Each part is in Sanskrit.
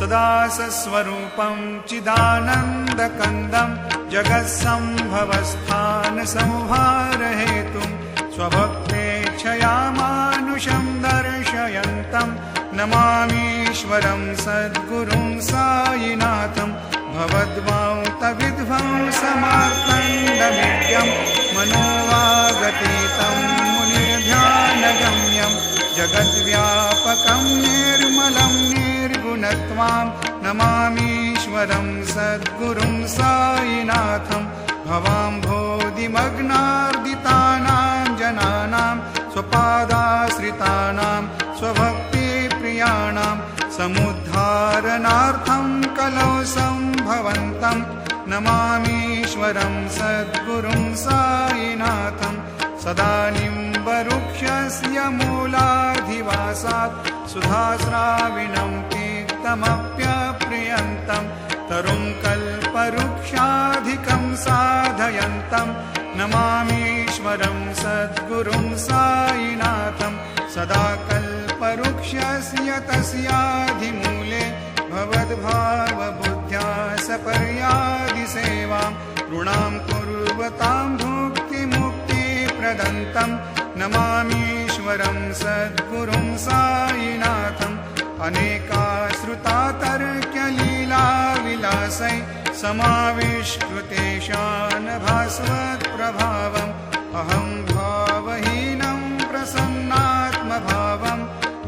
सदा सस्वरूपं चिदानन्दकन्दं जगत्सम्भवस्थानसंहारहेतुं स्वभक्तेच्छया मानुषं दर्शयन्तं नमामीश्वरं सद्गुरुं सायिनाथं भवद्वान्तविध्वंसमार्तण्डमेड्यं मनोवागतीतं मुनिर्ध्यानगम्यं जगद्व्यापकं निर्मलं निर्गुणत्वां नमामीश्वरं सद्गुरुं सायिनाथं भवाम्भोधिमग्नार्दितानां जनानां स्वपादाश्रितानां स्वभक्तिप्रियाणां समुद्धारणार्थं कलौ सम्भवन्तं नमामीश्वरं सद्गुरुं सायिनाथं सदा निम्बवृक्षस्य मूलाधिवासात् सुधास्राविणं तीक्तमप्यप्रियन्तं तरुं कल्पवृक्षाधिकं साधयन्तं नमामीश्वरं सद्गुरुं सायिनाथं सदा कल्पवृक्षस्य तस्याधिमूले भवद्भावबुद्ध्या सपर्यादिसेवां ऋणां कुर्वतां भुक्तिमुक्तिप्रदन्तं नमामीश्वरं सद्गुरुं सायिनाथम् अनेकाश्रुता तर्क्यलीलाविलासै समाविष्कृतेशान भास्वत्प्रभावम् अहं भावहीनं प्रसन्नात्मभावं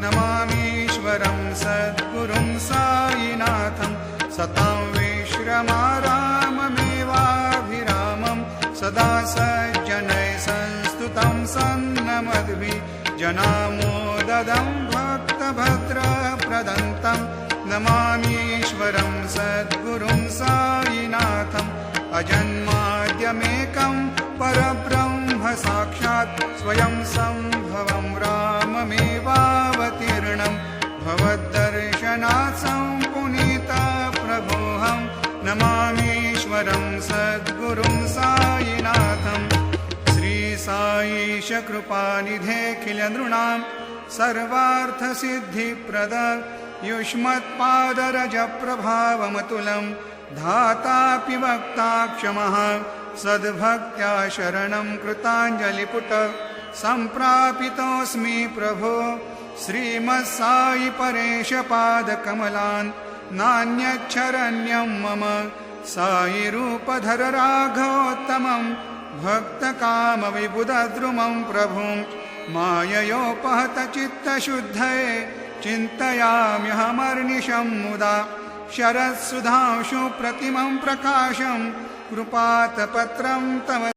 नमामीश्वरं सद्गुरुं सायिनाथं सतां विश्रमाराममेवाभिरामं सदा सज्जनैः संस्तुतं सन्नमद्भिः जनामोददं भक्तभद्रप्रदन्तं नमामीश्वरं सद्गुरुं सायिनाथम् अजन्माद्यमेकं परब्रह्म साक्षात् स्वयं सम्भवं राममेवावतीर्णं भवद्दर्शनात् सम्पुनीतप्रभोऽहं नमामीश्वरं सद्गुरुं सायिनाथम् श्रीसायीशकृपानिधेऽखिलनृणां सर्वार्थसिद्धिप्रद युष्मत्पादरजप्रभावमतुलं धातापि वक्ता क्षमः सद्भक्त्या शरणं कृताञ्जलिपुट सम्प्रापितोऽस्मि प्रभो श्रीमत्सायि परेशपादकमलान् नान्यच्छरण्यं मम सायिरूपधर राघवोत्तमं भक्तकामविबुधद्रुमं प्रभुं माययोपहतचित्तशुद्धये चिन्तयाम्यहमर्निशं मुदा शरत्सुधांशुप्रतिमं प्रकाशं कृपातपत्रं तव